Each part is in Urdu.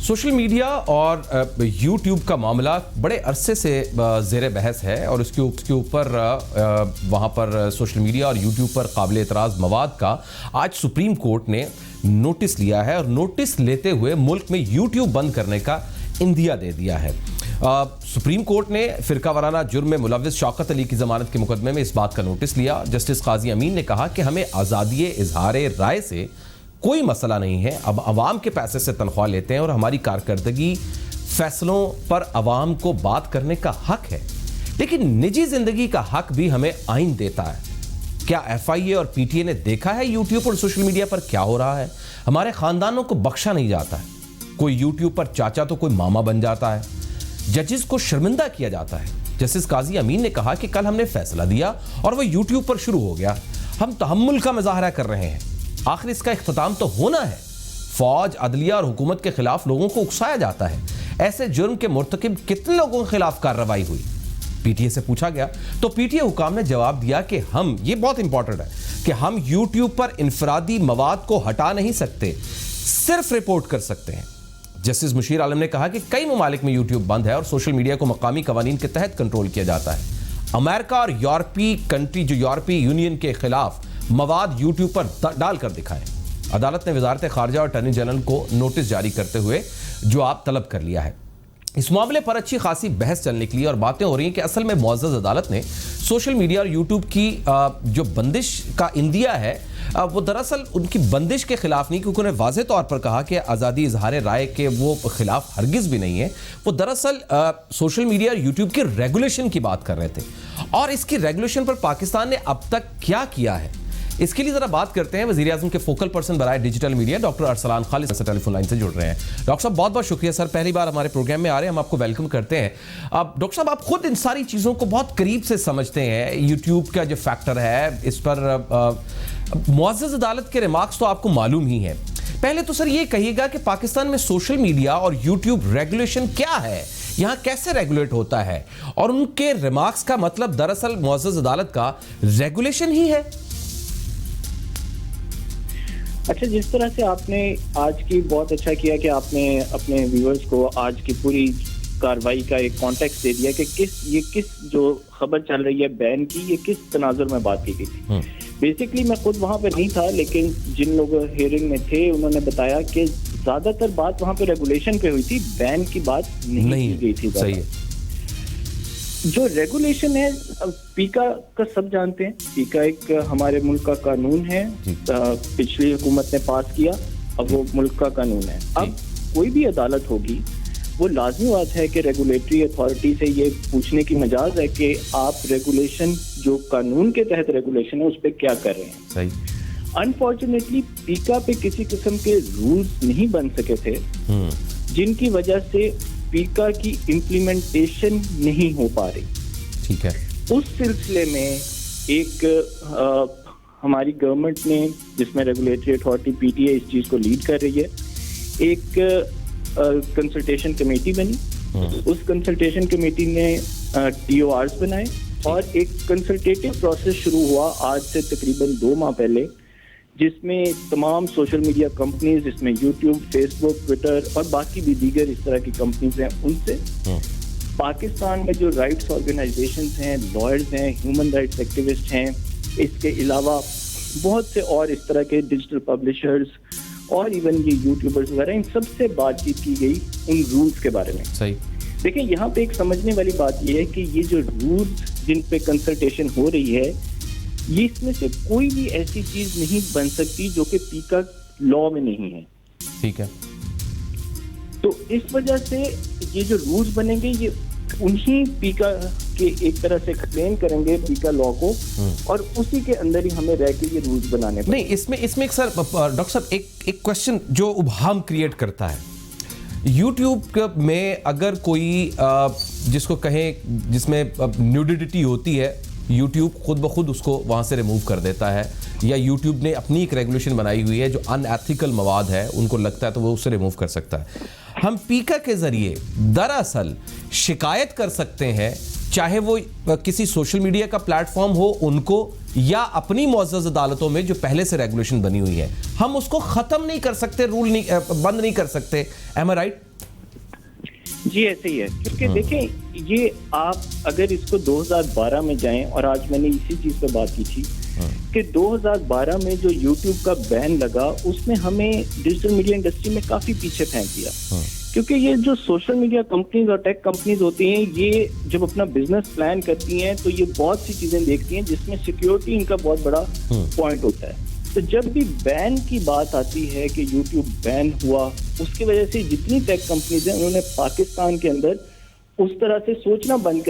سوشل میڈیا اور یوٹیوب کا معاملہ بڑے عرصے سے زیر بحث ہے اور اس کے اوپر وہاں پر سوشل میڈیا اور یوٹیوب پر قابل اعتراض مواد کا آج سپریم کورٹ نے نوٹس لیا ہے اور نوٹس لیتے ہوئے ملک میں یوٹیوب بند کرنے کا عندیہ دے دیا ہے. سپریم کورٹ نے فرقہ وارانہ جرم میں ملوث شوکت علی کی ضمانت کے مقدمے میں اس بات کا نوٹس لیا. جسٹس قاضی امین نے کہا کہ ہمیں آزادی اظہار رائے سے کوئی مسئلہ نہیں ہے. اب عوام کے پیسے سے تنخواہ لیتے ہیں اور ہماری کارکردگی فیصلوں پر عوام کو بات کرنے کا حق ہے, لیکن نجی زندگی کا حق بھی ہمیں آئین دیتا ہے. کیا ایف آئی اے اور پی ٹی اے نے دیکھا ہے یوٹیوب اور سوشل میڈیا پر کیا ہو رہا ہے؟ ہمارے خاندانوں کو بخشا نہیں جاتا ہے. کوئی یوٹیوب پر چاچا تو کوئی ماما بن جاتا ہے. ججز کو شرمندہ کیا جاتا ہے. جسٹس قاضی امین نے کہا کہ کل ہم نے فیصلہ دیا اور وہ یوٹیوب پر شروع ہو گیا. ہم تحمل کا مظاہرہ کر رہے ہیں. آخر اس کا اختتام تو ہونا ہے. فوج, عدلیہ اور حکومت کے خلاف لوگوں کو اکسایا جاتا ہے. ایسے جرم کے مرتکب کتنے لوگوں کے خلاف کارروائی ہوئی؟ پی ٹی اے سے پوچھا گیا تو پی ٹی اے حکام نے جواب دیا کہ ہم, یہ بہت امپورٹنٹ ہے, کہ ہم یوٹیوب پر انفرادی مواد کو ہٹا نہیں سکتے, صرف رپورٹ کر سکتے ہیں. جسٹس مشیر عالم نے کہا کہ کئی ممالک میں یوٹیوب بند ہے اور سوشل میڈیا کو مقامی قوانین کے تحت کنٹرول کیا جاتا ہے. امریکہ اور یورپی کنٹری جو یورپی یونین کے خلاف مواد یوٹیوب پر ڈال کر دکھائیں. عدالت نے وزارت خارجہ اور اٹارنی جنرل کو نوٹس جاری کرتے ہوئے جواب طلب کر لیا ہے. اس معاملے پر اچھی خاصی بحث چلنے کے لیے اور باتیں ہو رہی ہیں کہ اصل میں معزز عدالت نے سوشل میڈیا اور یوٹیوب کی جو بندش کا عندیہ ہے وہ دراصل ان کی بندش کے خلاف نہیں, کیونکہ انہوں نے واضح طور پر کہا کہ آزادی اظہار رائے کے وہ خلاف ہرگز بھی نہیں ہے. وہ دراصل سوشل میڈیا اور یوٹیوب کی ریگولیشن کی بات کر رہے تھے, اور اس کی ریگولیشن پر پاکستان نے اب تک کیا کیا ہے اس کے لیے ذرا بات کرتے ہیں. وزیر اعظم کے فوکل پرسن برائے ڈیجیٹل میڈیا ڈاکٹر ارسلان خالد سے ٹیلی فون لائن سے جڑ رہے ہیں. ڈاکٹر صاحب بہت بہت شکریہ سر, پہلی بار ہمارے پروگرام میں آ رہے ہیں, ہم آپ کو ویلکم کرتے ہیں. اب ڈاکٹر صاحب آپ خود ان ساری چیزوں کو بہت قریب سے سمجھتے ہیں. یوٹیوب کا جو فیکٹر ہے اس پر معزز عدالت کے ریمارکس تو آپ کو معلوم ہی ہیں. پہلے تو سر یہ کہیے گا کہ پاکستان میں سوشل میڈیا اور یوٹیوب ریگولیشن کیا ہے, یہاں کیسے ریگولیٹ ہوتا ہے, اور ان کے ریمارکس کا مطلب دراصل معزز عدالت کا ریگولیشن ہی ہے. اچھا, جس طرح سے آپ نے آج کی بہت اچھا کیا کہ آپ نے اپنے ویورز کو آج کی پوری کاروائی کا ایک کانٹیکسٹ دے دیا کہ کس جو خبر چل رہی ہے بین کی, یہ کس تناظر میں بات کی گئی تھی. بیسکلی میں خود وہاں پہ نہیں تھا, لیکن جن لوگ ہیئرنگ میں تھے انہوں نے بتایا کہ زیادہ تر بات وہاں پہ ریگولیشن پہ ہوئی تھی, بین کی بات نہیں کی گئی تھی. صحیح ہے. جو ریگولیشن ہے پیکا کا سب جانتے ہیں. پیکا ایک ہمارے ملک کا قانون ہے, پچھلی حکومت نے پاس کیا, اب وہ ملک کا قانون ہے. اب کوئی بھی عدالت ہوگی وہ لازمی بات ہے کہ ریگولیٹری اتھارٹی سے یہ پوچھنے کی مجاز ہے کہ آپ ریگولیشن جو قانون کے تحت ریگولیشن ہے اس پہ کیا کر رہے ہیں. صحیح. انفارچونیٹلی پیکا پہ کسی قسم کے رولز نہیں بن سکے تھے, جن کی وجہ سے پیکا کی امپلیمنٹیشن نہیں ہو پا رہی. ٹھیک ہے. اس سلسلے میں ایک ہماری گورنمنٹ نے, جس میں regulatory authority P T A اس چیز کو لیڈ کر رہی ہے, ایک کنسلٹیشن کمیٹی بنی. اس کنسلٹیشن کمیٹی نے ٹی او آرز بنائے اور ایک کنسلٹیٹو پروسیس شروع ہوا آج سے تقریباً 2 ماہ پہلے, جس میں تمام سوشل میڈیا کمپنیز, جس میں یوٹیوب, فیس بک, ٹویٹر اور باقی بھی دیگر اس طرح کی کمپنیز ہیں, ان سے پاکستان میں جو رائٹس آرگنائزیشنز ہیں, لائرز ہیں, ہیومن رائٹس ایکٹیوسٹ ہیں, اس کے علاوہ بہت سے اور اس طرح کے ڈیجیٹل پبلشرز اور ایون یہ یوٹیوبرز وغیرہ, ان سب سے بات چیت کی گئی ان رولز کے بارے میں. صحیح. دیکھیں یہاں پہ ایک سمجھنے والی بات یہ ہے کہ یہ جو رولز جن پہ کنسلٹیشن ہو رہی ہے, یہ اس میں سے کوئی بھی ایسی چیز نہیں بن سکتی جو کہ پیکا لا میں نہیں ہے. ٹھیک ہے. تو اس وجہ سے یہ جو رولز بنیں گے یہ انہی پیکا کے ایک طرح سے ایکسپلین کریں گے پیکا لا کو, اور اسی کے اندر ہی ہمیں رہ کے یہ رولز بنانے پڑیں. نہیں, اس میں ایک سر ڈاکٹر صاحب ایک کوشچن جو ابہام کریٹ کرتا ہے. یوٹیوب میں اگر کوئی جس کو کہیں جس میں نیوڈیٹی ہوتی ہے, یوٹیوب خود بخود اس کو وہاں سے ریموو کر دیتا ہے, یا یوٹیوب نے اپنی ایک ریگولیشن بنائی ہوئی ہے جو ان ایتھیکل مواد ہے ان کو لگتا ہے تو وہ اسے ریموو کر سکتا ہے. ہم پیکا کے ذریعے دراصل شکایت کر سکتے ہیں چاہے وہ کسی سوشل میڈیا کا پلیٹ فارم ہو ان کو یا اپنی معزز عدالتوں میں جو پہلے سے ریگولیشن بنی ہوئی ہے, ہم اس کو ختم نہیں کر سکتے, رول نہیں بند نہیں کر سکتے. ایم آئی رائٹ؟ جی ایسے ہی ہے, کیونکہ دیکھیں یہ آپ اگر اس کو 2012 میں جائیں, اور آج میں نے اسی چیز پہ بات کی تھی کہ 2012 میں جو یوٹیوب کا بین لگا اس نے ہمیں ڈیجیٹل میڈیا انڈسٹری میں کافی پیچھے پھینک دیا, کیونکہ یہ جو سوشل میڈیا کمپنیز اور ٹیک کمپنیز ہوتی ہیں یہ جب اپنا بزنس پلان کرتی ہیں تو یہ بہت سی چیزیں دیکھتی ہیں جس میں سیکیورٹی ان کا بہت بڑا پوائنٹ ہوتا ہے. تو جب بھی بین کی بات آتی ہے کہ یوٹیوب بین ہوا, اس کی وجہ سے جتنی ٹیک کمپنیز ہیں انہوں نے پاکستان کے اندر اس طرح سے سوچنا بند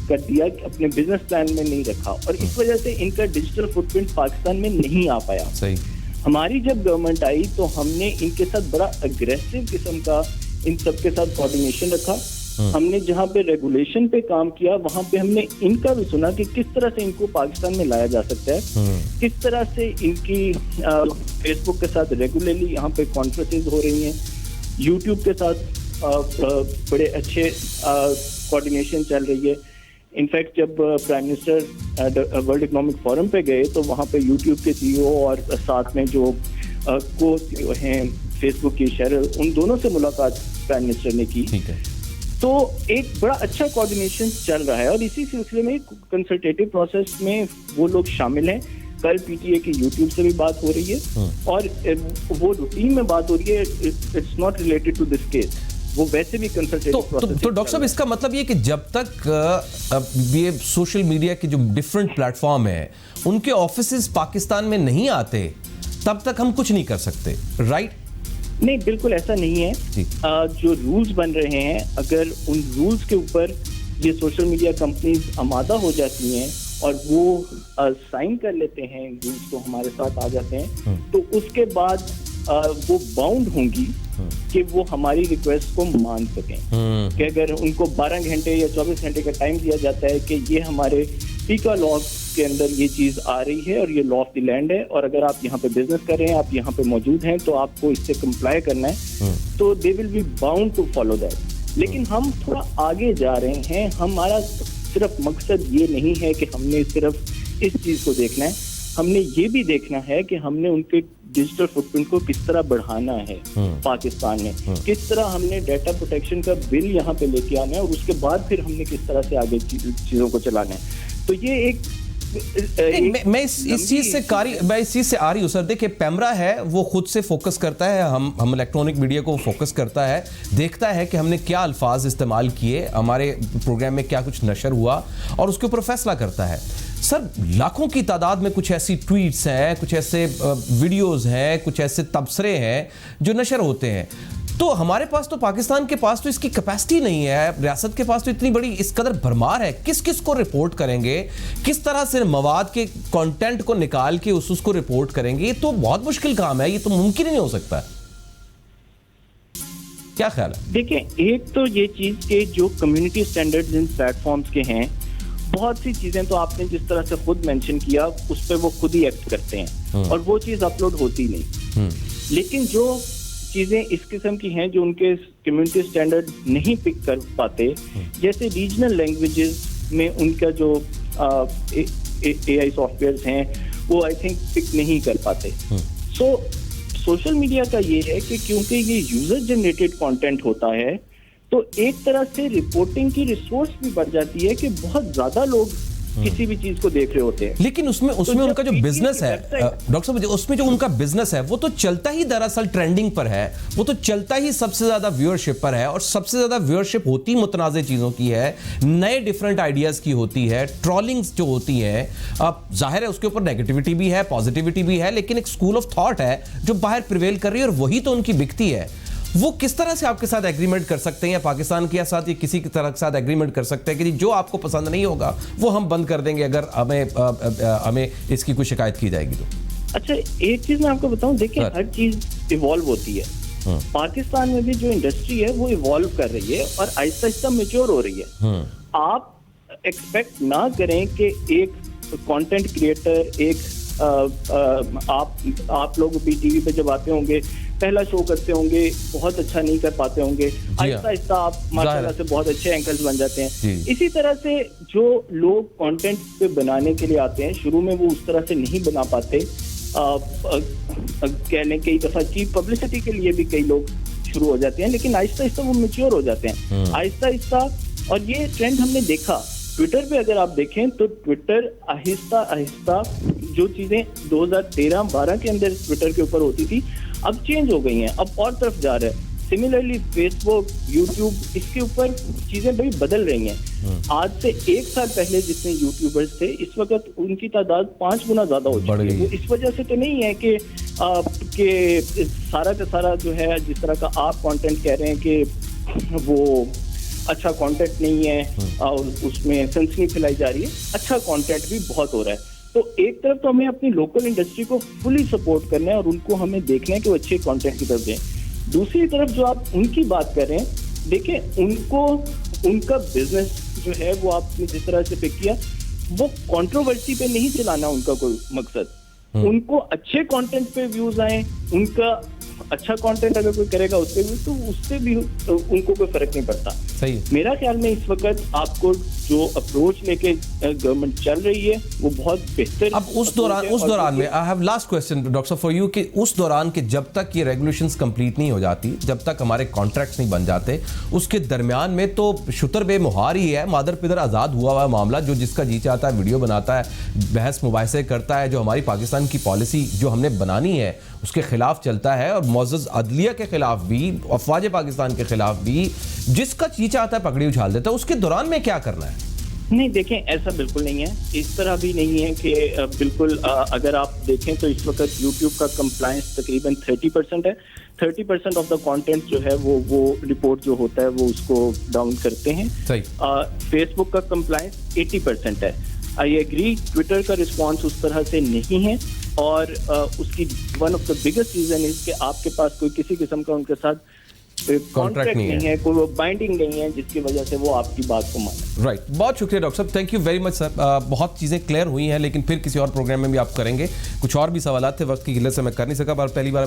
کر دیا کہ اپنے بزنس پلان میں نہیں رکھا, اور اس وجہ سے ان کا ڈیجیٹل فٹ پرنٹ پاکستان میں نہیں آ پایا. صحیح. ہماری جب گورنمنٹ آئی تو ہم نے ان کے ساتھ بڑا اگریسو قسم کا ان سب کے ساتھ کوآرڈینیشن رکھا. ہم نے جہاں پہ ریگولیشن پہ کام کیا وہاں پہ ہم نے ان کا بھی سنا کہ کس طرح سے ان کو پاکستان میں لایا جا سکتا ہے, کس طرح سے ان کی فیس بک کے ساتھ ریگولرلی یہاں پہ کانفرنسز ہو رہی ہیں, یوٹیوب کے ساتھ بڑے اچھے کوآرڈینیشن چل رہی ہے. انفیکٹ جب prime minister world economic forum پہ گئے تو وہاں پہ یوٹیوب کے سی او اور ساتھ میں جو کو سی او ہیں فیس بک کی شیرل, ان دونوں سے ملاقات پرائم منسٹر نے کی. تو ایک بڑا اچھا کوآرڈینیشن چل رہا ہے, اور اسی سلسلے میں کنسلٹیٹو پروسیس میں وہ لوگ شامل ہیں. کل پی ٹی اے کی یوٹیوب سے بھی بات ہو رہی ہے, اور وہ روٹین میں بات ہو رہی ہے, it's not related to this case, وہ ویسے بھی کنسلٹیٹو پروسیس. تو ڈاکٹر صاحب اس کا مطلب یہ کہ جب تک یہ سوشل میڈیا کے جو ڈفرینٹ پلیٹ فارم ہیں ان کے آفیسز پاکستان میں نہیں آتے تب تک ہم کچھ نہیں کر سکتے, رائٹ؟ نہیں, بالکل ایسا نہیں ہے. جو رولز بن رہے ہیں اگر ان رولز کے اوپر یہ سوشل میڈیا کمپنیز آمادہ ہو جاتی ہیں اور وہ سائن کر لیتے ہیں رولز کو, ہمارے ساتھ آ جاتے ہیں, تو اس کے بعد وہ باؤنڈ ہوں گی کہ وہ ہماری ریکویسٹ کو مان سکیں. کہ اگر ان کو 12 گھنٹے یا 24 گھنٹے کا ٹائم دیا جاتا ہے کہ یہ ہمارے پیکا لا کے اندر یہ چیز آ رہی ہے اور یہ لا آف دی لینڈ ہے, اور اگر آپ یہاں پہ بزنس کر رہے ہیں, آپ یہاں پہ موجود ہیں, تو آپ کو اس سے کمپلائی کرنا ہے, تو they will be bound to follow that. لیکن ہم تھوڑا آگے جا رہے ہیں. ہمارا صرف مقصد یہ نہیں ہے کہ ہم نے صرف اس چیز کو دیکھنا ہے, ہم نے یہ بھی دیکھنا ہے کہ ہم نے ان کے ڈیجیٹل فٹ پرنٹ کو کس طرح بڑھانا ہے پاکستان میں, کس طرح ہم نے ڈیٹا پروٹیکشن کا بل یہاں پہ لے کے آنا ہے, اور اس کے بعد پھر ہم نے کس طرح سے آگے چیزوں کو چلانا ہے. تو یہ ایک میں اس چیز سے آ رہی ہوں سر. دیکھیں پیمرا ہے وہ خود سے فوکس کرتا ہے, ہم الیکٹرانک میڈیا کو فوکس کرتا ہے, دیکھتا ہے کہ ہم نے کیا الفاظ استعمال کیے, ہمارے پروگرام میں کیا کچھ نشر ہوا, اور اس کے اوپر فیصلہ کرتا ہے. سر لاکھوں کی تعداد میں کچھ ایسی ٹویٹس ہیں, کچھ ایسے ویڈیوز ہیں, کچھ ایسے تبصرے ہیں جو نشر ہوتے ہیں. تو ہمارے پاس تو پاکستان کے پاس تو اس کی کیپیسٹی نہیں ہے, ریاست کے پاس تو اتنی بڑی اس قدر بھرمار ہے, کس کس کو رپورٹ کریں گے, کس طرح سے مواد کے کانٹینٹ کو نکال کے اس کو رپورٹ کریں گے. یہ تو بہت مشکل کام ہے, یہ تو ممکن ہی نہیں ہو سکتا. کیا خیال ہے؟ دیکھیں, ایک تو یہ چیز کہ جو کمیونٹی سٹینڈرڈز ان پلیٹ فارمز کے ہیں, بہت سی چیزیں تو آپ نے جس طرح سے خود مینشن کیا اس پہ وہ خود ہی ایکٹ کرتے ہیں اور وہ چیز اپلوڈ ہوتی نہیں. لیکن جو چیزیں اس قسم کی ہیں جو ان کے کمیونٹی سٹینڈرڈ نہیں پک کر پاتے, جیسے ریجنل لینگویجز میں ان کا جو اے آئی سافٹ ویئرز ہیں وہ آئی تھنک پک نہیں کر پاتے. سو سوشل میڈیا کا یہ ہے کہ کیونکہ یہ یوزر جنریٹڈ کانٹینٹ ہوتا ہے تو ایک طرح سے رپورٹنگ کی ریسورس بھی بڑھ جاتی ہے کہ بہت زیادہ لوگ کسی بھی چیز کو دیکھ رہے ہوتے ہیں. لیکن اس میں ان کا جو بزنس ہے ڈاکٹر صاحب, اس میں جو ان کا بزنس ہے وہ تو چلتا ہی دراصل ٹرینڈنگ پر ہے, وہ تو چلتا ہی سب سے زیادہ ویورشپ پر ہے, اور سب سے زیادہ ویورشپ ہوتی متنازع چیزوں کی ہے, نئے ڈیفرنٹ آئیڈیاز کی ہوتی ہے, ٹرولنگز جو ہوتی ہیں. اب ظاہر ہے اس کے اوپر نیگیٹیوٹی بھی ہے, پازیٹیوٹی بھی ہے, لیکن ایک اسکول آف تھاٹ ہے جو باہر پریویل کر رہی ہے اور وہی تو ان کی بکتی ہے. وہ کس طرح سے آپ کے ساتھ ایگریمنٹ کر سکتے ہیں, یا پاکستان کے ساتھ یا کسی طرح کے ساتھ ایگریمنٹ کر سکتے ہیں کہ جو آپ کو پسند نہیں ہوگا وہ ہم بند کر دیں گے اگر ہمیں اس کی کوئی شکایت کی جائے گی تو؟ اچھا, ایک چیز میں آپ کو بتاؤں, دیکھیں ہر چیز ایوالو ہوتی ہے. پاکستان میں بھی جو انڈسٹری ہے وہ ایوالو کر رہی ہے اور آہستہ آہستہ میچور ہو رہی ہے. آپ ایکسپیکٹ نہ کریں کہ ایک کانٹینٹ کریٹر, ایک آپ لوگ بھی ٹی وی پہ جب آتے ہوں گے پہلا شو کرتے ہوں گے بہت اچھا نہیں کر پاتے ہوں گے, آہستہ آہستہ آپ ماشاءاللہ سے بہت اچھے اینکرز بن جاتے ہیں. اسی طرح سے جو لوگ کانٹینٹ پہ بنانے کے لیے آتے ہیں, شروع میں وہ اس طرح سے نہیں بنا پاتے, کہنے کئی دفعہ چیپ پبلسٹی کے لیے بھی کئی لوگ شروع ہو جاتے ہیں, لیکن آہستہ آہستہ وہ میچیور ہو جاتے ہیں آہستہ آہستہ. اور یہ ٹرینڈ ہم نے دیکھا ٹویٹر پہ, اگر آپ دیکھیں تو ٹویٹر آہستہ آہستہ جو چیزیں 2013-12 کے اندر ٹویٹر کے اوپر ہوتی تھی اب چینج ہو گئی ہیں, اب اور طرف جا رہا ہے. سملرلی فیس بک, یوٹیوب, اس کے اوپر چیزیں بڑی بدل رہی ہیں. آج سے 1 سال پہلے جتنے یوٹیوبرز تھے اس وقت ان کی تعداد 5 گنا زیادہ ہو چکی ہے. وہ اس وجہ سے تو نہیں ہے کہ سارا کا سارا جو ہے جس طرح کا آپ کانٹینٹ کہہ رہے ہیں کہ وہ اچھا کانٹینٹ نہیں ہے اور اس میں سنسنی پھیلائی جا رہی ہے, اچھا کانٹینٹ بھی بہت ہو رہا ہے. تو ایک طرف تو ہمیں اپنی لوکل انڈسٹری کو فلی سپورٹ کرنا ہے اور ان کو ہمیں دیکھنا ہے کہ وہ اچھے کانٹینٹ کی طرف دیں. دوسری طرف جو آپ ان کی بات کر رہے ہیں, دیکھیں ان کو ان کا بزنس جو ہے وہ آپ نے جس طرح سے پک کیا, وہ کنٹروورسی پہ نہیں چلانا ان کا کوئی مقصد. ان کو اچھے کانٹینٹ پہ ویوز آئیں, ان کا اچھا کانٹینٹ اگر کوئی کرے گا اس پہ بھی تو اس سے بھی ان کو کوئی فرق نہیں پڑتا. صحیح. میرا خیال میں اس وقت آپ کو جو اپروچ لے کے گورنمنٹ چل رہی ہے وہ بہت بہتر. اب اس دوران میں I have lost question doctor صاحب فار یو, کہ اس دوران کہ جب تک یہ ریگولیشنز کمپلیٹ نہیں ہو جاتی, جب تک ہمارے کانٹریکٹس نہیں بن جاتے, اس کے درمیان میں تو شتر بے مہار ہی ہے, مادر پدر آزاد ہوا ہوا معاملہ, جو جس کا جی چاہتا ہے ویڈیو بناتا ہے, بحث مباحثے کرتا ہے, جو ہماری پاکستان کی پالیسی جو ہم نے بنانی ہے اس کے خلاف چلتا ہے, اور معزز عدلیہ کے خلاف بھی, افواج پاکستان کے خلاف بھی, جس کا جی چاہتا ہے پگڑی اچھال دیتا ہے. اس کے دوران میں کیا کرنا ہے؟ نہیں دیکھیں ایسا بالکل نہیں ہے, اس طرح بھی نہیں ہے کہ بالکل. اگر آپ دیکھیں تو اس وقت یوٹیوب کا کمپلائنس تقریباً 30% ہے. 30% آف دا کانٹینٹ جو ہے وہ رپورٹ جو ہوتا ہے وہ اس کو ڈاؤن کرتے ہیں. فیس بک کا کمپلائنس 80% ہے. آئی ایگری, ٹویٹر کا رسپانس اس طرح سے نہیں ہے, اور اس کی one of the biggest reason is کہ آپ کے پاس کوئی کسی قسم کا ان کے ساتھ کانٹریکٹ نہیں ہے, کوئی بائنڈنگ نہیں ہے جس کی وجہ سے وہ آپ کی بات کو مانیں. رائٹ. بہت شکریہ ڈاکٹر صاحب, تھینک یو ویری مچ سر. بہت چیزیں کلیئر ہوئی ہیں, لیکن پھر کسی اور پروگرام میں بھی آپ کریں گے. کچھ اور بھی سوالات تھے, وقت کی قلت سے میں کر نہیں سکا, پر پہلی بار